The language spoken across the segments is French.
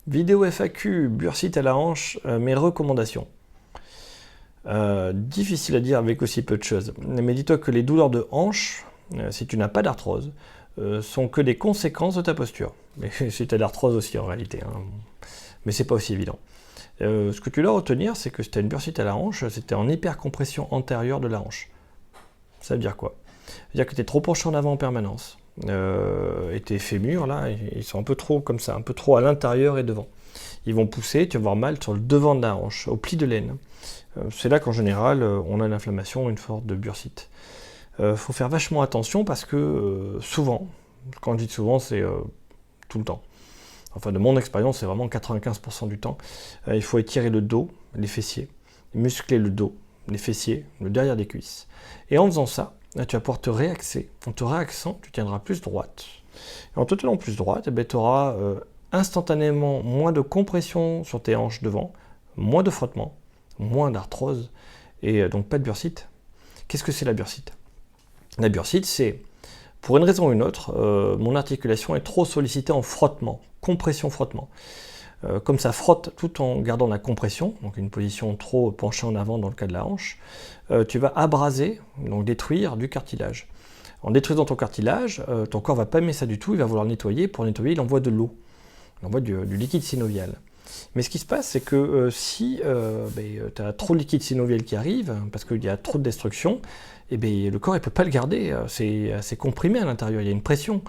Vidéo FAQ, bursite à la hanche, mes recommandations. Difficile à dire avec aussi peu de choses. Mais dis-toi que les douleurs de hanche, si tu n'as pas d'arthrose, sont que des conséquences de ta posture. Mais si tu as de l'arthrose aussi en réalité, hein. Mais c'est pas aussi évident. Ce que tu dois retenir, c'est que si tu as une bursite à la hanche, c'était en hypercompression antérieure de la hanche. Ça veut dire quoi? Ça veut dire que tu es trop penché en avant en permanence. Et tes fémurs, là, ils sont un peu trop comme ça, un peu trop à l'intérieur et devant. Ils vont pousser, tu vas avoir mal sur le devant de la hanche, au pli de l'aine. C'est là qu'en général, on a une inflammation, une sorte de bursite. Faut faire vachement attention parce que souvent, quand je dis souvent, c'est tout le temps. Enfin, de mon expérience, c'est vraiment 95% du temps. Il faut étirer le dos, les fessiers, muscler le dos, les fessiers, le derrière des cuisses. Et en faisant ça, tu vas pouvoir te réaxer. En te réaxant, tu tiendras plus droite. Et en te tenant plus droite, tu auras instantanément moins de compression sur tes hanches devant, moins de frottement, moins d'arthrose, et donc pas de bursite. Qu'est-ce que c'est la bursite? La bursite, c'est, pour une raison ou une autre, mon articulation est trop sollicitée en frottement, compression-frottement. Comme ça frotte tout en gardant la compression, donc une position trop penchée en avant dans le cas de la hanche, tu vas abraser, donc détruire du cartilage. En détruisant ton cartilage, ton corps ne va pas aimer ça du tout, il va vouloir nettoyer. Pour nettoyer, il envoie de l'eau, il envoie du liquide synovial. Mais ce qui se passe, c'est que si tu as trop de liquide synovial qui arrive, parce qu'il y a trop de destruction, le corps ne peut pas le garder, c'est assez comprimé à l'intérieur, il y a une pression.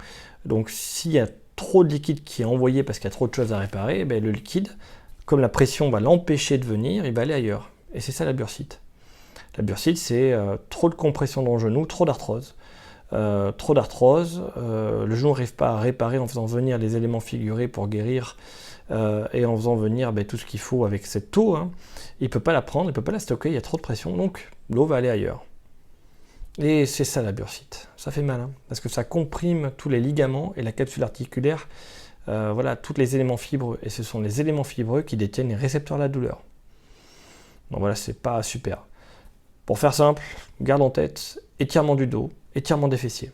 Donc s'il y a trop de liquide qui est envoyé parce qu'il y a trop de choses à réparer, le liquide, comme la pression va l'empêcher de venir, il va aller ailleurs. Et c'est ça la bursite. La bursite, c'est trop de compression dans le genou, trop d'arthrose. Le genou n'arrive pas à réparer en faisant venir les éléments figurés pour guérir et en faisant venir tout ce qu'il faut avec cette eau. Hein. Il ne peut pas la prendre, il ne peut pas la stocker, il y a trop de pression, donc l'eau va aller ailleurs. Et c'est ça la bursite. Ça fait mal, hein, parce que ça comprime tous les ligaments et la capsule articulaire, tous les éléments fibreux. Et ce sont les éléments fibreux qui détiennent les récepteurs de la douleur. Donc voilà, c'est pas super. Pour faire simple, garde en tête, étirement du dos, étirement des fessiers.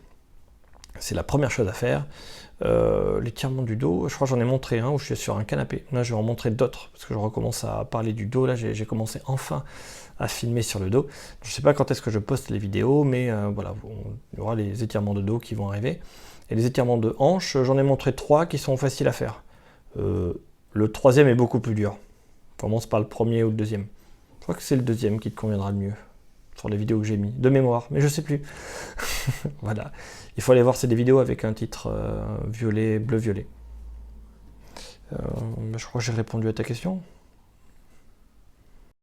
C'est la première chose à faire. L'étirement du dos, je crois que j'en ai montré un où je suis sur un canapé. Là, je vais en montrer d'autres, parce que je recommence à parler du dos. Là, j'ai commencé enfin à filmer sur le dos. Je ne sais pas quand est-ce que je poste les vidéos, mais il y aura les étirements de dos qui vont arriver. Et les étirements de hanche, j'en ai montré 3 qui sont faciles à faire. Le troisième est beaucoup plus dur. Commence par le premier ou le deuxième. Je crois que c'est le deuxième qui te conviendra le mieux, sur les vidéos que j'ai mis, de mémoire, mais je sais plus. Voilà. Il faut aller voir ces vidéos avec un titre violet, bleu-violet. Je crois que j'ai répondu à ta question.